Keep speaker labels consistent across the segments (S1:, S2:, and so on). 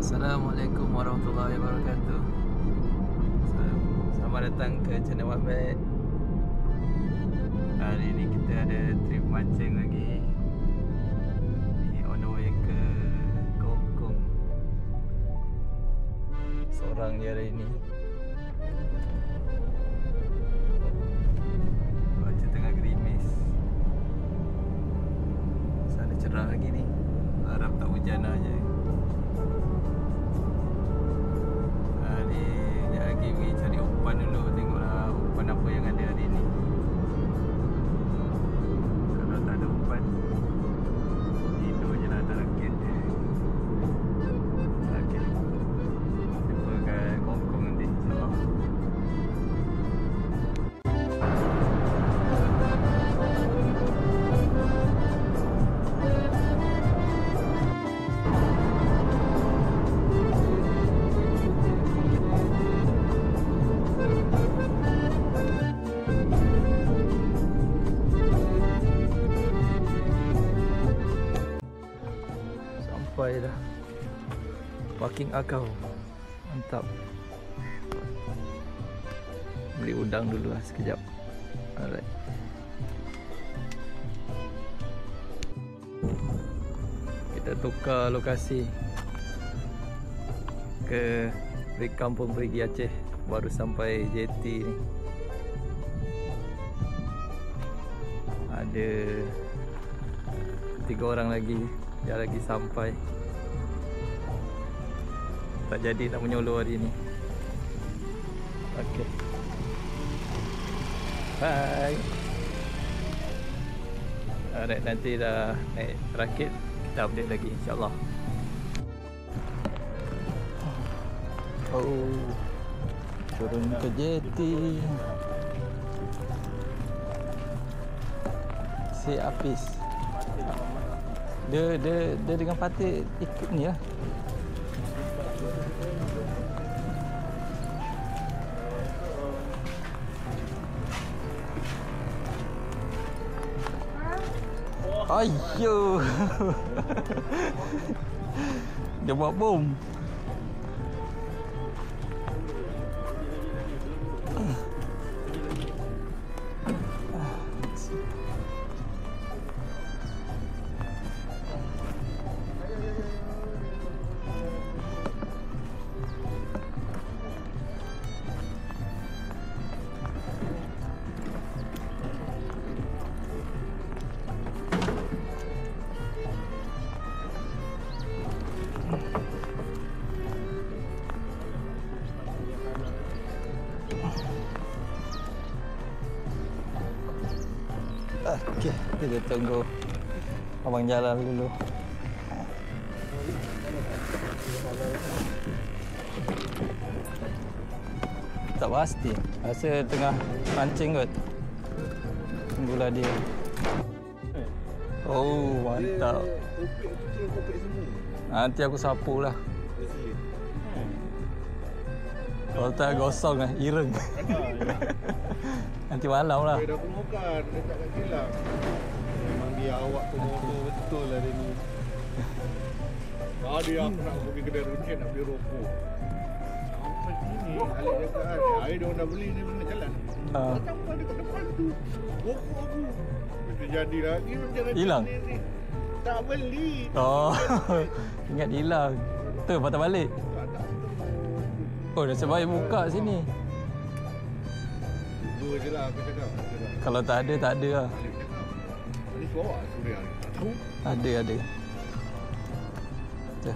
S1: Assalamualaikum warahmatullahi wabarakatuh. Selamat datang ke channel Wabed. Hari ni kita ada trip mancing lagi. Ni on the way ke Kongkong. Seorang je hari ni. Cuaca tengah gerimis. Sana cerah lagi ni. Harap tak hujan aja. Lagi pergi cari umpan dulu, tengoklah umpan apa yang ada hari ni. Kalau tak ada umpan, tidur je lah atas rakit. Okay, jumpa kat Kongkong nanti, insyaAllah. Sampai dah parking Akau. Mantap. Beli udang dulu lah sekejap. Alright. Kita tukar lokasi ke Kampung Perigi Aceh. Baru sampai JT ni. Ada 3 orang lagi. Dia lagi sampai. Tak jadi nak menyolo hari ni. Okay. Bye. Alright, nanti dah naik rakit, kita update lagi insyaAllah. Oh, turun ke JT. Si Apis. Dia dengan patut ikut ni lah. Ayo. Dia buat bom. Okey, kita tunggu abang jalan dulu. Tak pasti. Rasa tengah mancing kot. Tunggulah dia. Oh, mantap. Nanti aku sapu lah. Kalau tak gosong lah, ireng. Nanti malam lah.
S2: Dia dah permukaan, dia tak kilang. Memang dia awak komodo betul lah dia ni. Tadi aku nak pergi kedai runcit nak beli rokok. Sampai sini, Alik cakap kan, air dia orang dah beli ni mana jalan. Macam mana dekat depan tu, rokok aku. Kita jadi lagi macam
S1: hilang?
S2: Ni. Tak beli.
S1: Oh, ingat hilang. Tu patah balik. Oh, dah sebaik buka sini.
S2: Dua je lah aku cakap.
S1: Kalau tak ada, tak ada lah.
S2: Alik cakap, ni suara Suria ni. Tak tahu.
S1: Ada. Tu.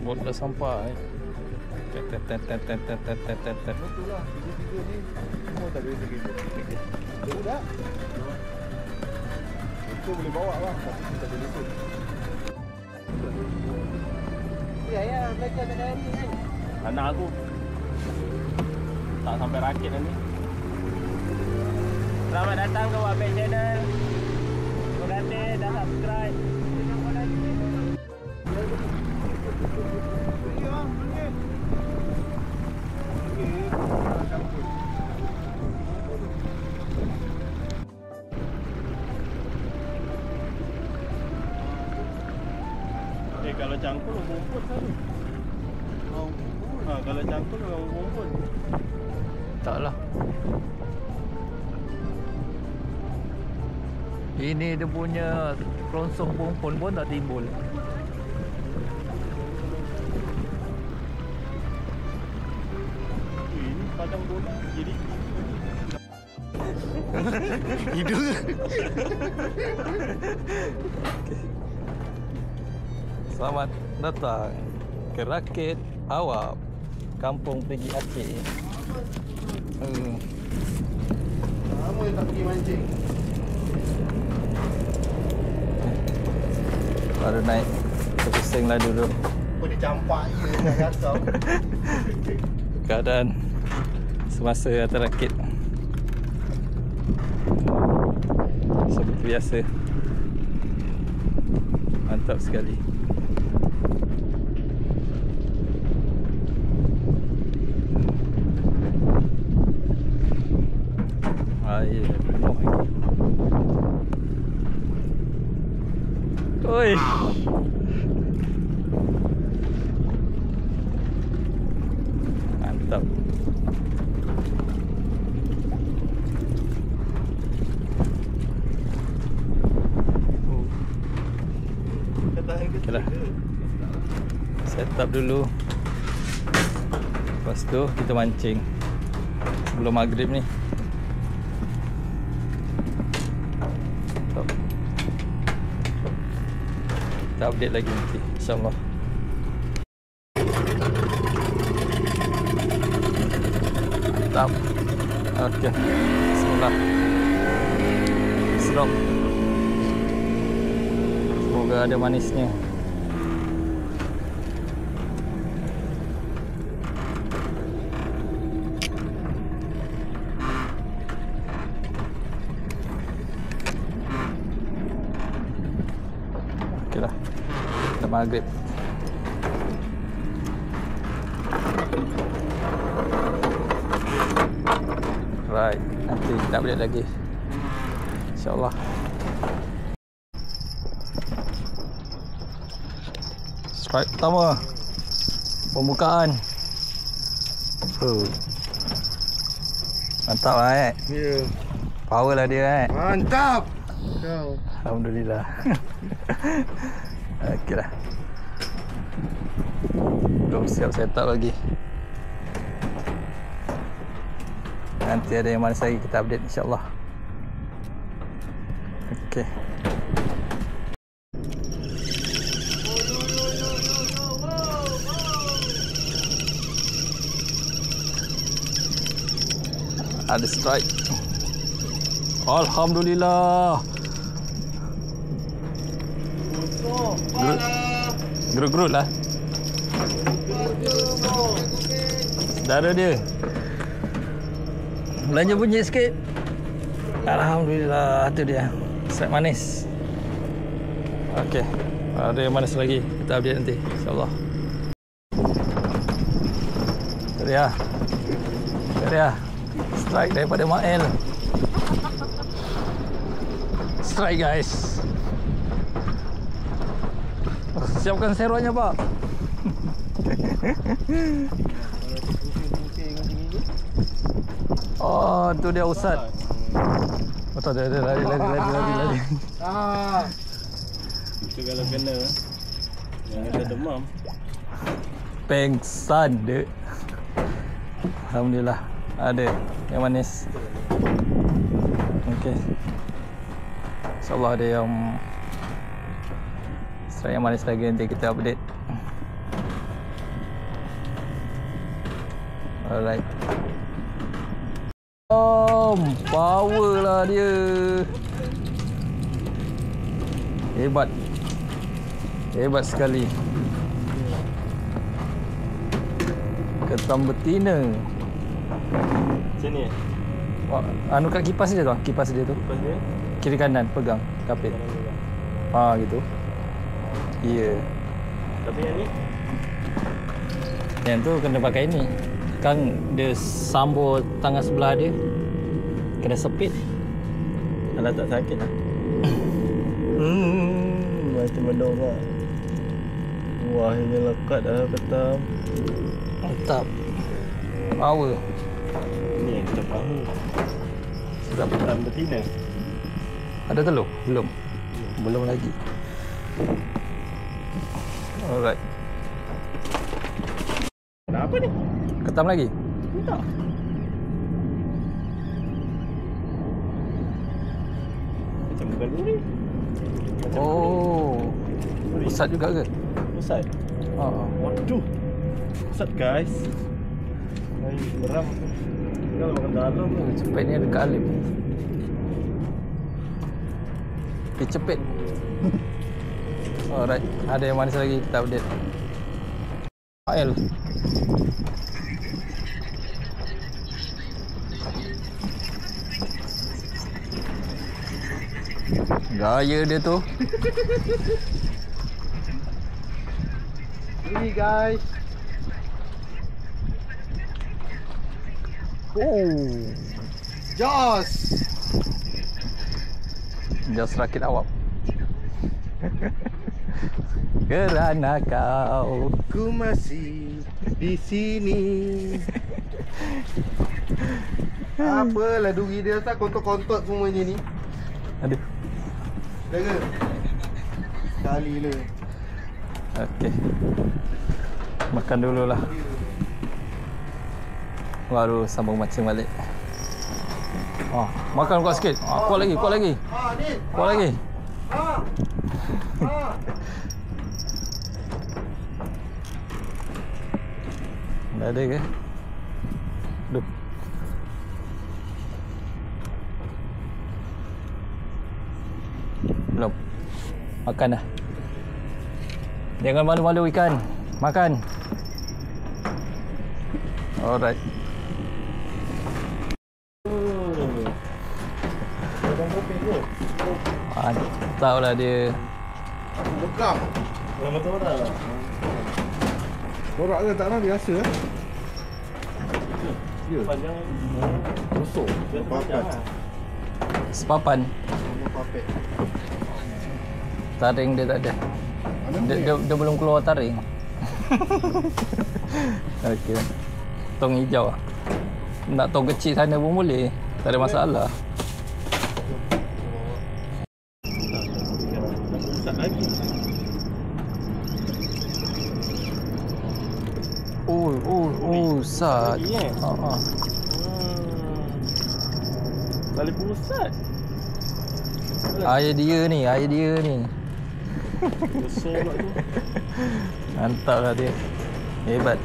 S1: Bot dah sampai.
S2: Betul lah, tiga-tiga ni semua tak boleh segini. Dia budak. Itu boleh bawa lah, tapi kita boleh pun. Ya, mereka tak ada ni kan.
S3: Anak aku tak sampai rakit ni. Selamat datang ke Wabed Channel. Terima kasih dah subscribe.
S2: kalau cangkul orang rumput selalu. Kalau cangkul orang rumput.
S1: Taklah. Ini dia punya kerongsong pompon pun tak timbul.
S2: Ini padang bola jadi
S1: Hidung. Selamat datang ke Rakit Awap, kampung pergi Aceh.
S2: Lama tak pergi mancing.
S1: Baru naik ke pusing lah dulu.
S2: Boleh campak je dah kacau.
S1: Keadaan semasa atas rakit seperti biasa. Mantap sekali. Air penuh lagi. Oi. Mantap. Okeylah. Set up dulu. Lepas tu kita mancing sebelum maghrib ni. Kita update lagi nanti, insyaAllah. Mantap. Okey. Bismillah. Sedap. Semoga ada manisnya. Okeylah. Kita maghrib. Right, nanti kita update lagi, InsyaAllah. Strike pertama, pembukaan. Mantap lah Power lah dia
S2: Mantap. Kau.
S1: Alhamdulillah. Okeylah. Belum siap setup lagi. Nanti ada yang manis lagi kita update, insyaAllah. Okey. Ada strike. Alhamdulillah. Gerut-gerut lah. Saudara dia. Belanja bunyi sikit. Alhamdulillah, tu dia. Strike manis. Okey. Ada yang manis lagi. Kita update nanti, insyaAllah. Tu dia. Tu dia. Strike daripada Mael. Strike guys. Siapkan seronnya pak. Oh, tu dia Ustaz. Betul dia lari.
S2: Itu kalau kena yang ada demam.
S1: Pengsan dia. Alhamdulillah ada yang manis. Okey. InsyaAllah ada yang strike yang manis lagi, nanti kita update. Alright. Power lah dia. Hebat. Hebat sekali. Ketam betina.
S2: Sini.
S1: Anu kat kipas dia tu, kipas dia tu.
S2: Kipas dia.
S1: Kiri kanan pegang kapit. Gitu. Ya.
S2: Tapi yang ni?
S1: Yang tu kena pakai ni. Kan dia sambung tangan sebelah dia. Kena sepit.
S2: Alah tak sakit lah. Macam mendorong. Wah, ini lekat dah ketam.
S1: Mantap. Power.
S2: Ni yang kita tahu.
S1: Sedap.
S2: Ketam betina.
S1: Ada telur? Belum. Belum lagi. Alright.
S2: Kenapa ni?
S1: Ketam lagi?
S2: Tak. Macam bukan duri.
S1: Oh. Pusat juga ke?
S2: Pusat. Waduh. Pusat guys. Hai, beram. Kalau makan dalam tu.
S1: Cepet ni dekat Alim. Cepet. Alright. Ada yang manis lagi kita update. Ail. Gaya dia tu.
S2: Ini guys.
S1: Oh.
S2: Jos.
S1: Just rakit awak. Kerana kau.
S2: Ku masih di sini. Apalah duri dia tak kontot-kontot semuanya ni.
S1: Aduh.
S2: Dah ke? Sekali le.
S1: Okey. Makan dululah. Baru sambung mancing balik. Oh, makan kuat sikit. Kuat lagi, kuat lagi.
S2: Ni.
S1: Kuat lagi.
S2: Ah.
S1: Dah ada ke? Duh. Belum. Makan dah. Jangan malu-malu ikan. Makan. Alright. Mantap lah dia.
S2: Bekam. Betul dah. Borak ke tak nak biasa eh? Ya. Panjang. Busuk. Papan.
S1: Sepapan.
S2: Papan.
S1: Taring dia tak ada. Dia belum keluar taring. Okey. Tong hijau. Nak tong kecil sana pun boleh. Tak ada masalah. Oh, sat.
S2: Balik pusat.
S1: Air dia ni.
S2: Besar pula tu.
S1: Mantap lah dia. Hebat.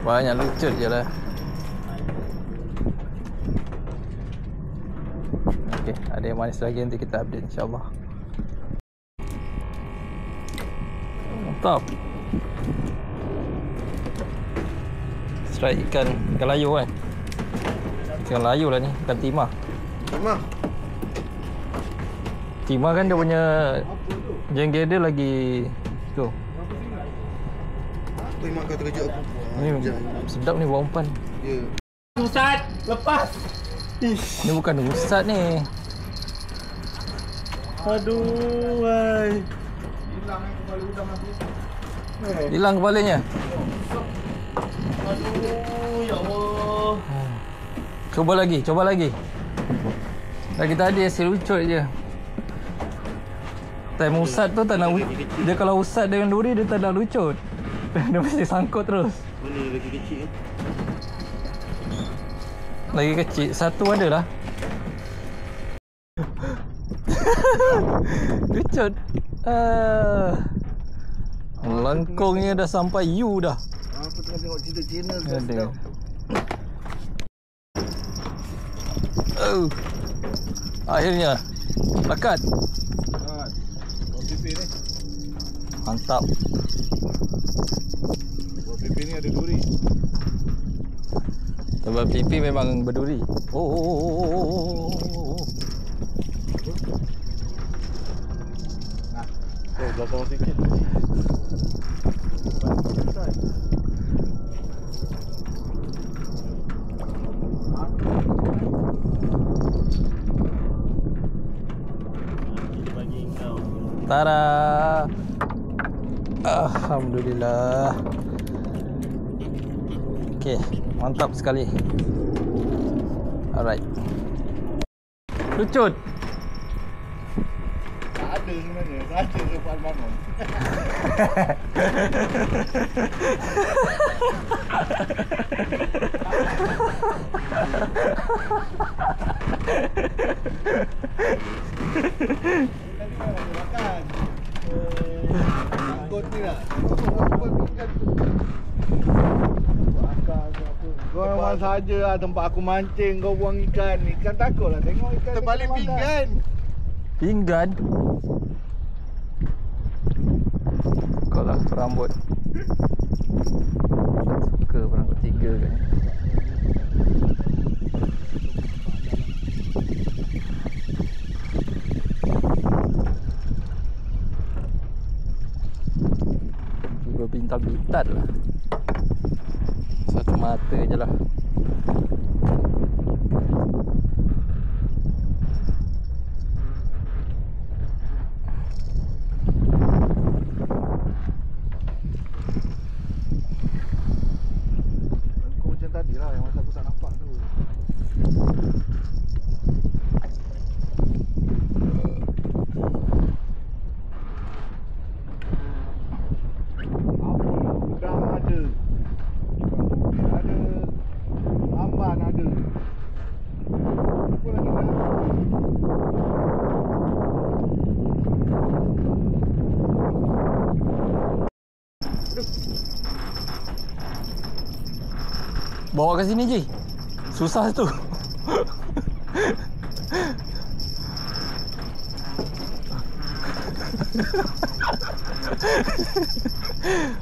S1: Banyak lucut je lah. Okey, ada yang manis lagi nanti kita update insyaAllah. Mantap. Strike ikan layu kan. Ikan layu lah ni, ikan timah. Timah kan dia punya jengger dia lagi tu.
S2: Apa yang kau terkejut aku?
S1: Ni sedap ni bau umpan.
S2: Ya.
S3: Ustaz, lepas.
S1: Ni bukan usat ni.
S2: Aduh, wai.
S1: Hilang kepalanya.
S2: Aduh, ya Allah.
S1: Cuba lagi. Lagi tadi asyik lucut je. Time usat tu tak nak dia kalau usat dengan duri dia tak nak lucut. Dia mesti sangkut terus.
S2: Mana lagi kecil?
S1: Lagi kecil, satu ada lah. Lucut. Lengkungnya dah sampai U dah.
S2: Aku tengah tengok cerita channel
S1: Ada. Oh. Akhirnya lekat.
S2: pipi ni.
S1: Mantap.
S2: Buat pipi ni ada duri.
S1: Sebab pipi memang berduri. Oh.
S2: Nah, tu belakang sikit.
S1: Tada.
S4: Alhamdulillah. Okey, mantap sekali. Alright. Lucut.
S2: Tak ada sebenarnya. Saja ke Puan Manon. Tadi kan ada makan. Angkut ni lah. Kau memang saja lah tempat aku mancing. Kau buang ikan. Ikan takut lah tengok ikan. Terbalik pinggan.
S4: Pinggan. Kau lah perambut. Suka perambut 3 kan. Dua bintang bitat lah. Satu mata je lah.
S2: Kau macam tadi lah yang masa aku tak nampak tu. Udang ada. Ada. Amban ada. Apa lagi nak?
S4: Bawa ke sini je. Susah tu.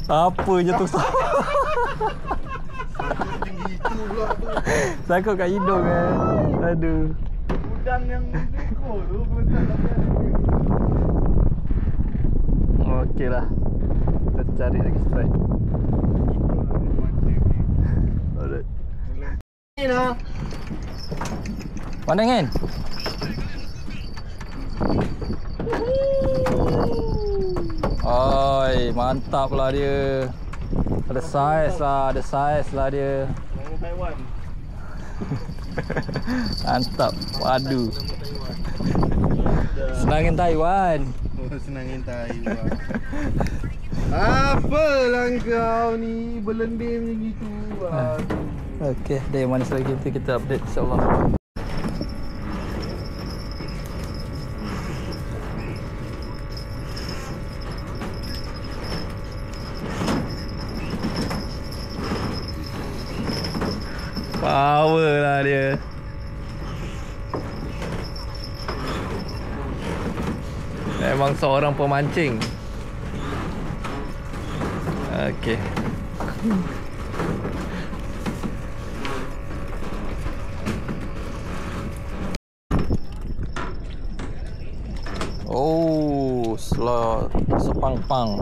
S4: Apa je tu.
S2: Tinggi itu pula tu.
S4: Takut kat hidung kan. Aduh.
S2: Udang yang ekor tu aku letak kat
S4: Okey lah. Kita cari lagi strike. Alright.
S2: ni lah.
S4: Mana kan? Oi, mantap lah dia. Ada saiz lah dia.
S2: Nama Taiwan.
S4: Mantap. Waduh. Senangin Taiwan.
S2: Oh, senangin Taiwan. Apalah kau ni berlendir macam gitu. Aduh.
S4: Okey, dari mana lagi kita update insya-Allah. Power lah dia. Memang seorang pemancing. Okey. Oh, sepang-pang.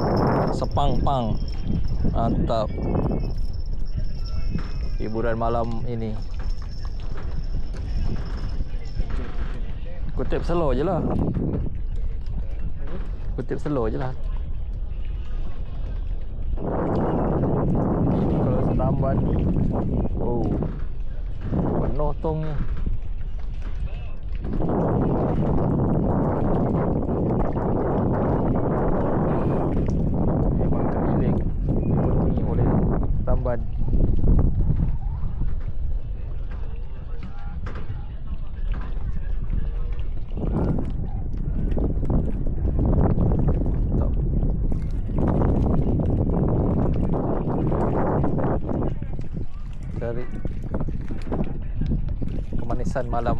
S4: Mantap. Hiburan malam ini. Kutip slow je lah. Kalau setamban. Oh, penuh tongnya. Memang keliling dipenuhi oleh tamban. Cari kemanisan malam.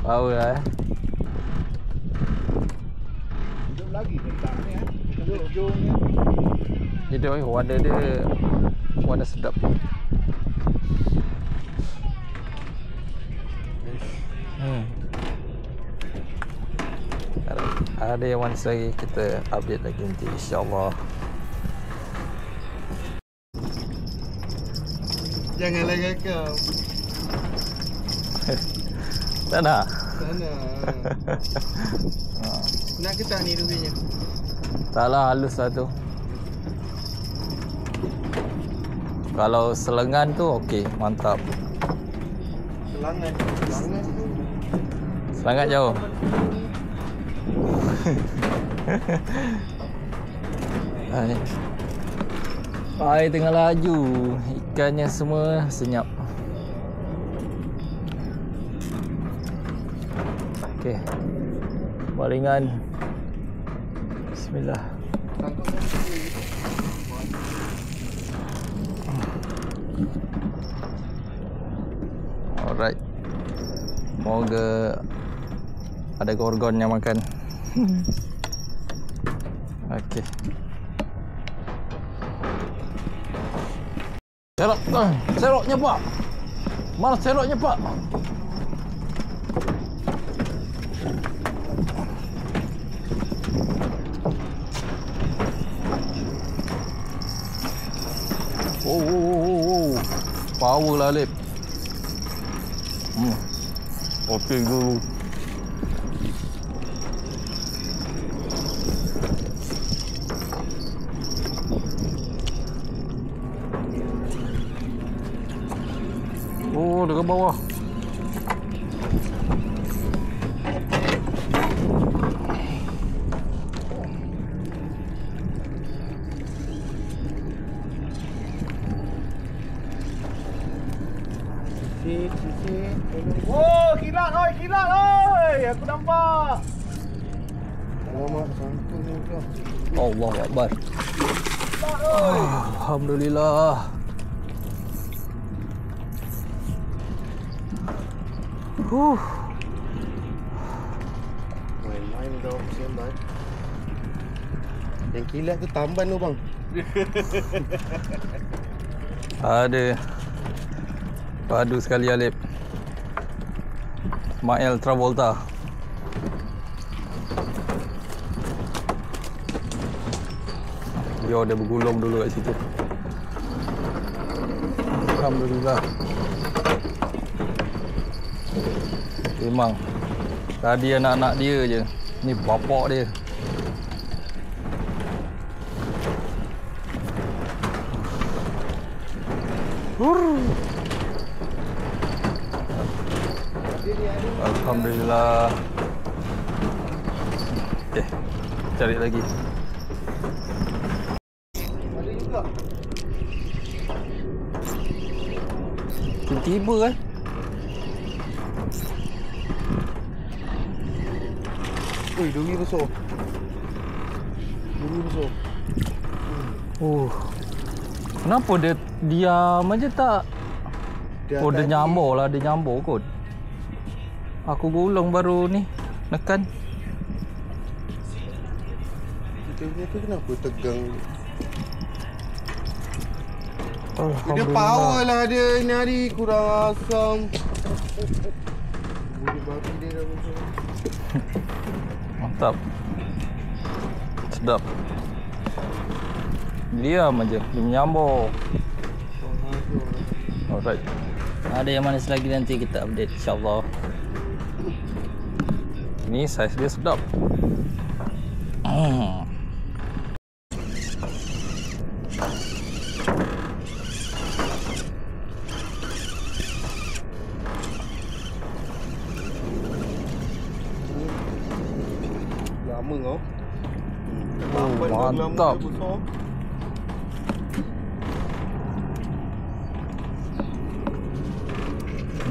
S4: Power lah
S2: Hidup lagi tentang ni Hidup jom ni.
S4: Hidup warna dia warna sedap. Ada yang once lagi kita update lagi nanti insya-Allah.
S2: Janganlah kau.
S4: Tak nak.
S2: Sana. Nak ke tak ni ruginya?
S4: Taklah, halus lah tu. Kalau selengan tu okey, mantap.
S2: Selangan. Selangan tu.
S4: Selangat jauh. Air tengah laju. Ikannya semua senyap. Okey. Baringan. Bismillah. Alright. Moga ada gorgon yang makan. Okey. Serok, seroknya pak. Mana seroknya pak? Oh. Power lah Lip. Okey dulu. Oh, dekat bawah.
S2: Sisik. Oh, kilat oi, kilat oi. Aku nampak. Alamak, sangkut ni kau.
S4: Allahu Akbar. Alhamdulillah.
S2: Main-main dah sempat. Yang kilat tu tamban tu bang.
S4: Ada. Padu sekali Alip. Ismail Travolta. Dia bergulung dulu kat situ. Alhamdulillah. Memang tadi anak-anak dia je. Ni bapak dia. Alhamdulillah. Okay, cari lagi.
S2: Ada juga.
S4: Tiba-tiba kan.
S2: Ui, duri besar. Duri besar.
S4: Kenapa dia diam aja tak? Oh, dia nyambur lah, dia nyambur kot. Aku gulung baru ni nekan.
S2: Dia tu kenapa tegang? Dia
S4: Alhamdulillah.
S2: power lah dia ni hari, kurang asam. Budi babi dia dah besar.
S4: Mantap. Sedap. Diam aja, dia menyambur. Alright. Ada yang manis lagi nanti kita update insya-Allah. Ini saiz dia sedap.
S2: Lama kau.
S4: Mantap.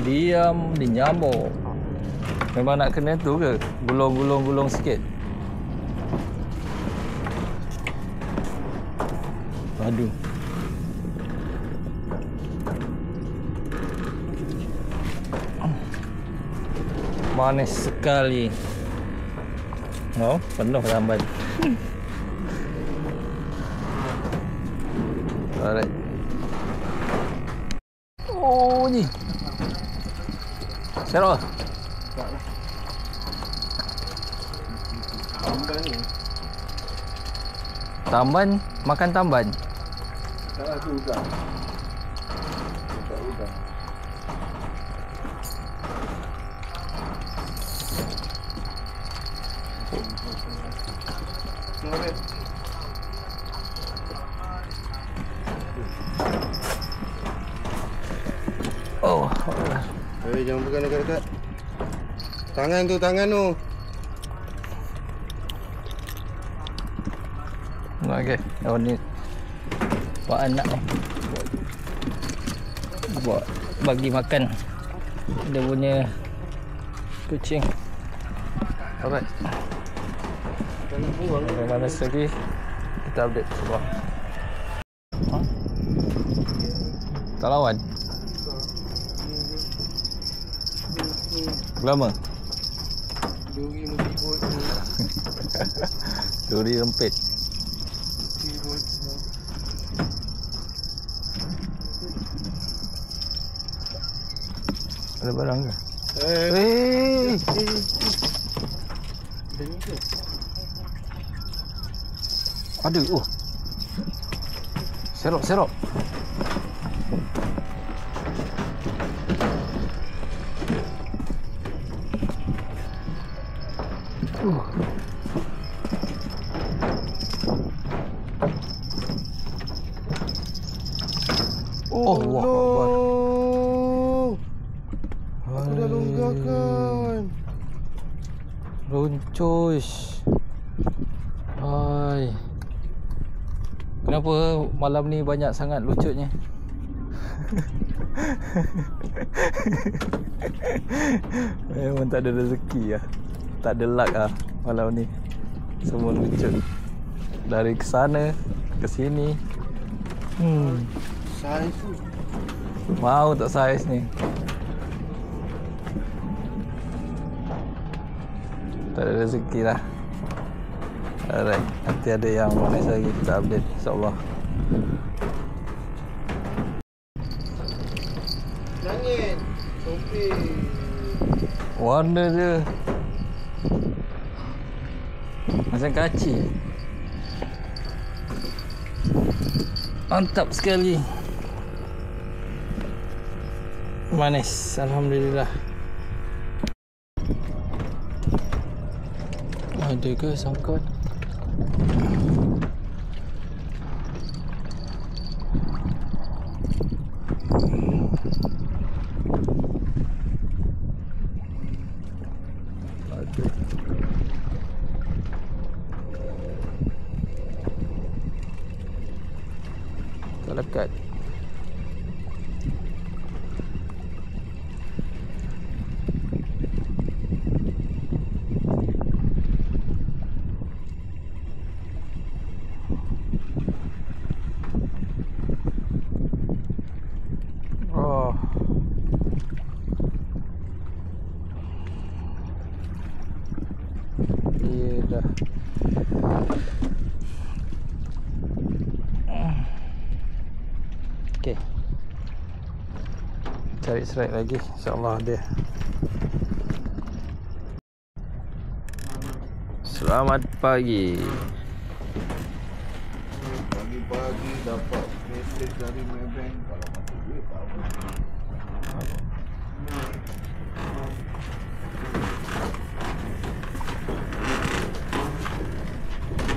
S4: Diam, dinyambur. Memang nak kena tu ke? Gulung sikit. Aduh. Manis sekali. Oh, penuh lambat. Alright. Oh, ni. Serok.
S2: Tamban ni.
S4: Tamban, makan tamban.
S2: Tak tu udang. Tak udang.
S4: Oh,
S2: Jangan pegang dekat-dekat. Tangan tu.
S4: okey. Oh ni buat anak ni. Buat bagi makan dia punya kucing. Alright. Bagaimana lagi kita update semua. Ha? Tak lawan. Lama.
S2: Duri meribut.
S4: Duri rempit. Ada barang ke? Ada. Oh. Serok. Oh, wah.
S2: Aku dah longgarkan.
S4: Roncos. Hai. Kenapa malam ni banyak sangat lucutnya? Memang tak ada rezeki lah. Tak ada luck lah malam ni. Semua lucut. Dari ke sana, ke sini.
S2: Saiz tu.
S4: Mau tak saiz ni? Tak ada rezeki lah. Alright, nanti ada yang manis lagi kita update insyaAllah.
S2: Langit. Topi.
S4: Warna dia macam kaci. Mantap sekali. Manis, alhamdulillah. Ada ke sangkut? Tak lekat. Okey. Cari strike lagi, insya-Allah ada. Selamat pagi.
S2: Pagi-pagi dapat mesej dari Maybank kalau masuk duit tak apa.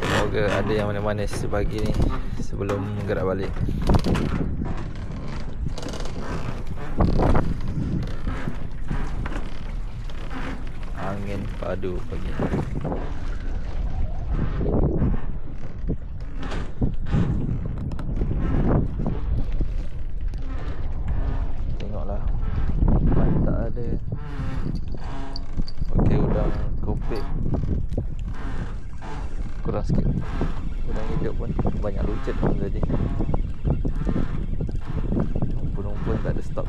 S4: Semoga ada yang manis-manis pagi ni sebelum gerak balik. Angin padu pagi. Tengoklah tak ada. Okey, udang kopek kurang sikit. Udang hidup pun banyak lucet pun tadi. Umpun-umpun tak ada stok.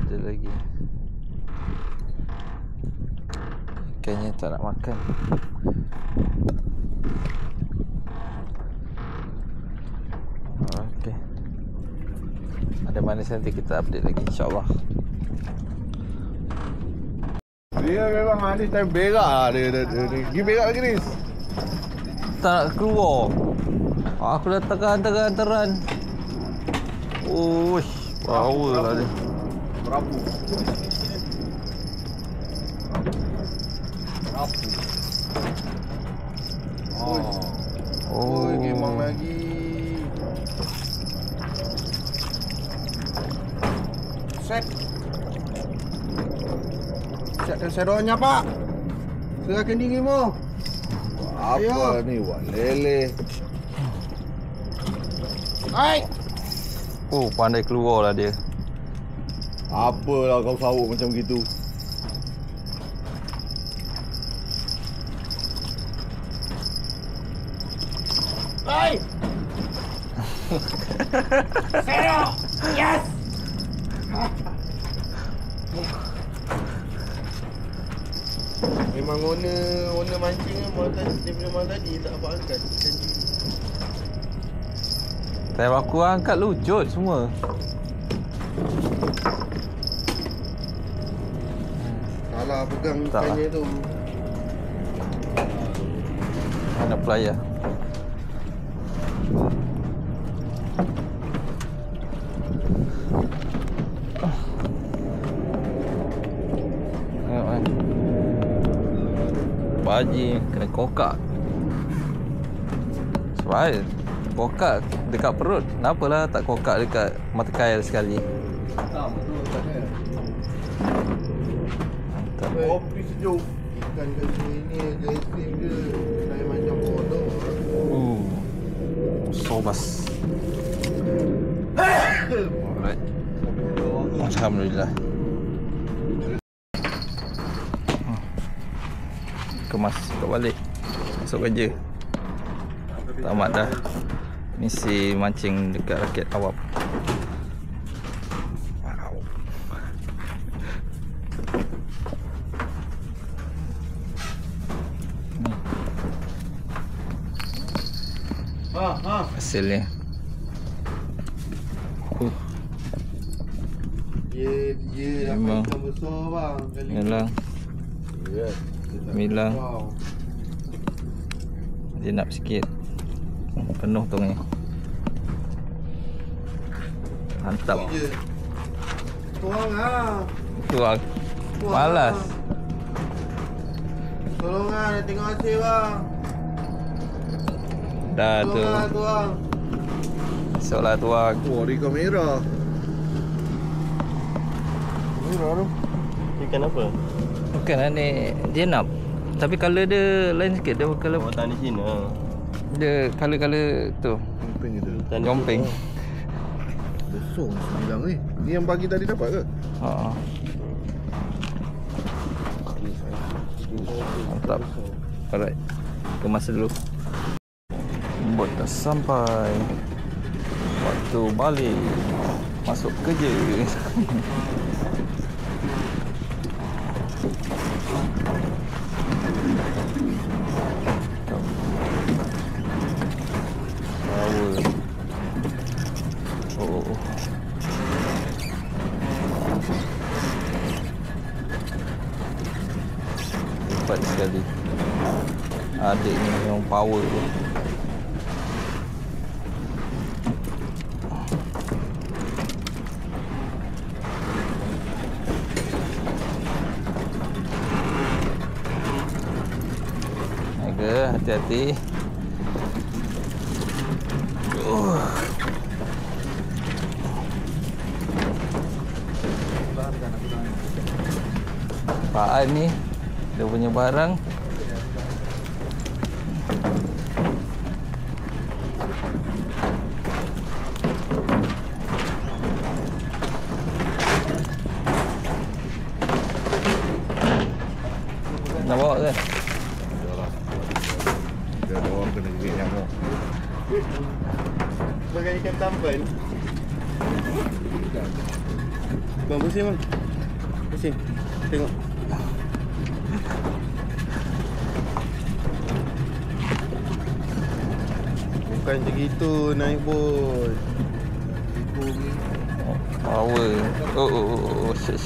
S4: Ada lagi. Ikannya tak nak makan. Okey. Ada manis nanti kita update lagi insya-Allah.
S2: Dia memang Anis time berak lah dia. Pergi berak lagi ni.
S4: Tak nak keluar. Aku dah teran. Uish, power lah dia.
S2: Berapu. Oh, memang lagi. Siapkan seronya, Pak. Serahkan diri mu. Apa ni, wak lele. Hai.
S4: Oh, pandai keluar lah dia.
S2: Apalah kau sawuk macam gitu. Hai. Sero. Yes. Memang owner mancing dia punya malam tadi tak apa angkat janji.
S4: Time aku angkat lucut semua.
S2: Salah pegang
S4: Tak
S2: ikannya tu.
S4: Mana pelayar? Tengok kan. Baji kena kokak. Sebab kokak dekat perut. Kenapalah tak kokak dekat mata kail sekali?
S2: Tak betul tak ada.
S4: Mantap.
S2: Kopi sejuk. Ikan kali ini dressing dia saya macam bodoh.
S4: Sobas. Alright. Alhamdulillah. Kemas balik. Masuk kerja. Tamat dah. Misi mancing dekat raket awap. Hasilnya.
S2: Dia
S4: Memang.
S2: dapat ikan besar bang kali ni.
S4: Yalah.
S2: Ya.
S4: Milang.
S2: Wow.
S4: Dia nak sikit. Penuh tongnya. Mantap.
S2: Je. Tuang ah.
S4: Tuang. Malas.
S2: Tolong ah, nak tengok hasil bang.
S4: Dah tu.
S2: Tolong ah tuang.
S4: Esoklah tuang.
S2: Wah, dia ikan merah. Merah tu.
S3: Ikan apa?
S4: Bukan lah ni. Dia nak. Tapi colour dia lain sikit. Dia colour.
S3: Oh, tani Cina.
S4: Dia colour-colour tu.
S2: Camping gitu.
S4: Jompeng.
S2: Besar sembilang ni. Ni yang pagi tadi dapat ke?
S4: Ha. Mantap. Alright. Kemas dulu. Bot dah sampai. Waktu balik. Masuk kerja. Power. Oh. Hebat sekali. Adik ni memang power tu. Jaga, hati-hati. Apaan ni? Dia punya barang. Nak bawa ke?
S2: Dia ada orang kena gigit nyamuk.
S3: Bagai ikan tampan. Bang, pusing bang. Pusing. Tengok. Bukan macam gitu naik boy.
S4: Power. Oh, shit.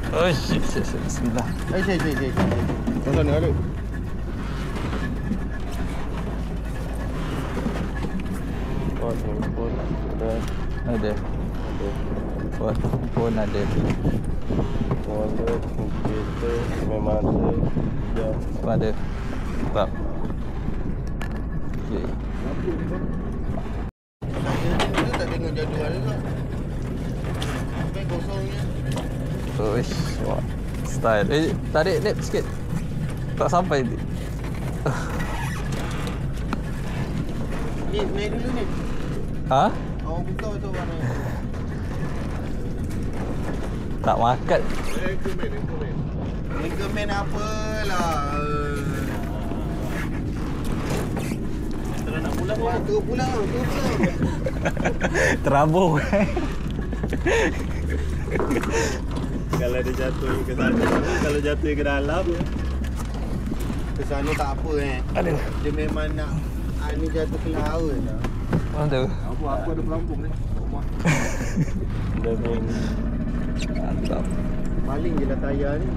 S4: Oh, shit. Bismillah.
S2: Cik. Tuan-tuan ni ada. Oh, handphone ada.
S4: Ada. Phone ada.
S2: Wallet, komputer, memang ada. Jam.
S4: Ada. Tak. Okey.
S2: Saya tak tengok jadual juga. Sampai kosongnya.
S4: Uish, wah. Style. Tarik lap sikit. Tak sampai.
S2: Ni, naik dulu ni.
S4: Ha?
S2: Awak buka tu mana?
S4: Tak makan.
S2: Recommend apalah.
S3: Terus nak pulang
S2: Wah, tu pulang.
S4: Terabung.
S3: Kalau dia jatuh ke sana, kalau jatuh ke dalam.
S2: Ke sana tak apa
S4: Aduh.
S2: Dia memang nak ni jatuh ke laut lah.
S4: Aduh.
S2: Aku ada pelampung ni. Rumah.
S3: Dan
S4: Mantap.
S2: Paling je lah tayar ni.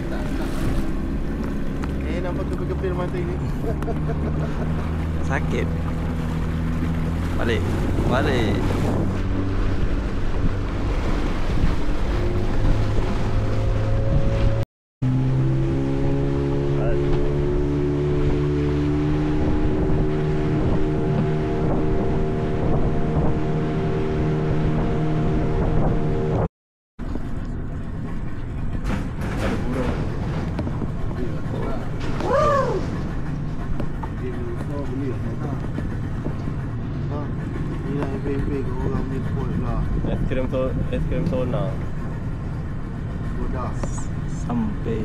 S2: Tak. Nampak kepil-kepil mata ini.
S4: Sakit. Balik.
S3: es krim Sona.
S2: Bodah.
S4: Sampai.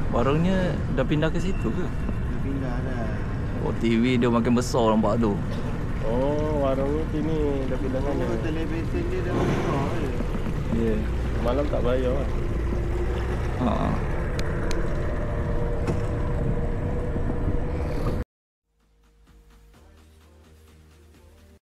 S4: Warungnya dah pindah ke situ ke?
S2: Dia pindah dah.
S4: Oh, TV dia makin besar nampak tu.
S3: Oh, warung ni sini dah pindah sana.
S2: Oh, television dia dah besar je.
S4: Ya.
S3: Malam tak bayar kan?
S4: Ha.